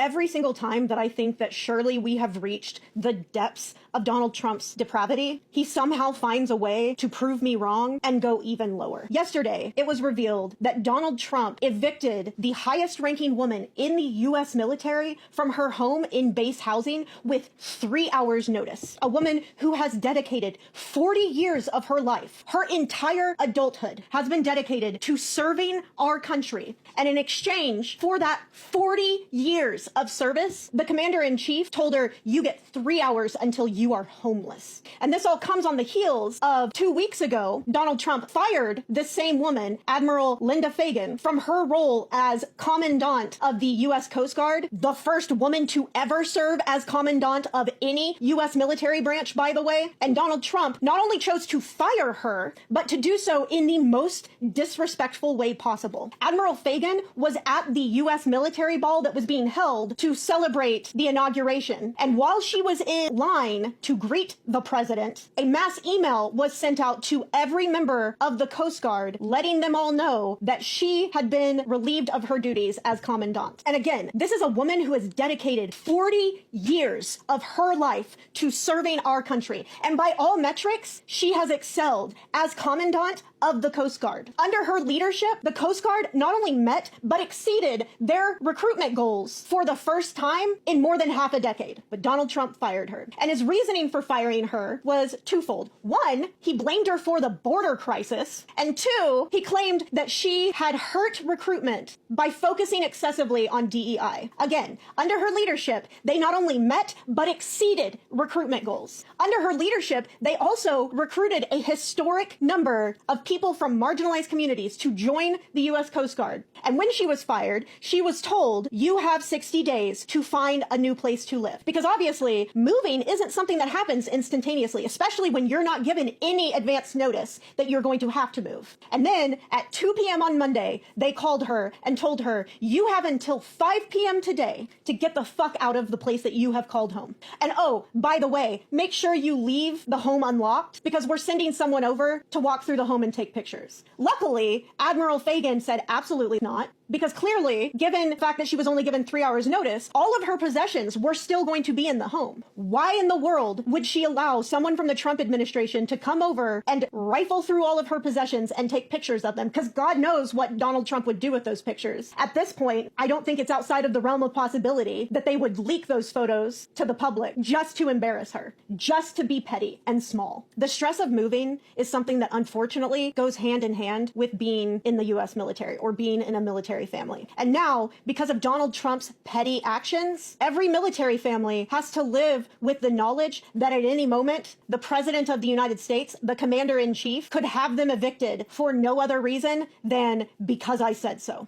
every single time that I think that surely we have reached the depths of Donald Trump's depravity, he somehow finds a way to prove me wrong and go even lower. Yesterday, it was revealed that Donald Trump evicted the highest ranking woman in the U.S. military from her home in base housing with 3 hours notice. A woman who has dedicated 40 years of her life, her entire adulthood has been dedicated to serving our country. And in exchange for that 40 years of service, the commander-in-chief told her, you get 3 hours until you are homeless. And this all comes on the heels of 2 weeks ago, Donald Trump fired this same woman, Admiral Linda Fagan, from her role as Commandant of the U.S. Coast Guard, the first woman to ever serve as Commandant of any U.S. military branch, by the way. And Donald Trump not only chose to fire her, but to do so in the most disrespectful way possible. Admiral Fagan was at the U.S. military ball that was being held to celebrate the inauguration. And while she was in line to greet the president, a mass email was sent out to every member of the Coast Guard, letting them all know that she had been relieved of her duties as commandant. And again, this is a woman who has dedicated 40 years of her life to serving our country. And by all metrics, she has excelled as commandant of the Coast Guard. Under her leadership, the Coast Guard not only met, but exceeded their recruitment goals for the first time in more than half a decade. But Donald Trump fired her. And his reasoning for firing her was twofold. One, he blamed her for the border crisis. And two, he claimed that she had hurt recruitment by focusing excessively on DEI. Again, under her leadership, they not only met, but exceeded recruitment goals. Under her leadership, they also recruited a historic number of people from marginalized communities to join the U.S. Coast Guard. And when she was fired, she was told, you have 60 days to find a new place to live. Because obviously, moving isn't something that happens instantaneously, especially when you're not given any advance notice that you're going to have to move. And then at 2 p.m. on Monday, they called her and told her, you have until 5 p.m. today to get the fuck out of the place that you have called home. And oh, by the way, make sure you leave the home unlocked because we're sending someone over to walk through the home and take pictures. Luckily, Admiral Fagan said absolutely not, because clearly, given the fact that she was only given 3 hours notice, all of her possessions were still going to be in the home. Why in the world would she allow someone from the Trump administration to come over and rifle through all of her possessions and take pictures of them? Because God knows what Donald Trump would do with those pictures. At this point, I don't think it's outside of the realm of possibility that they would leak those photos to the public just to embarrass her, just to be petty and small. The stress of moving is something that unfortunately goes hand in hand with being in the U.S. military or being in a military family. And now, because of Donald Trump's petty actions, every military family has to live with the knowledge that at any moment, the President of the United States, the Commander-in-Chief, could have them evicted for no other reason than because I said so.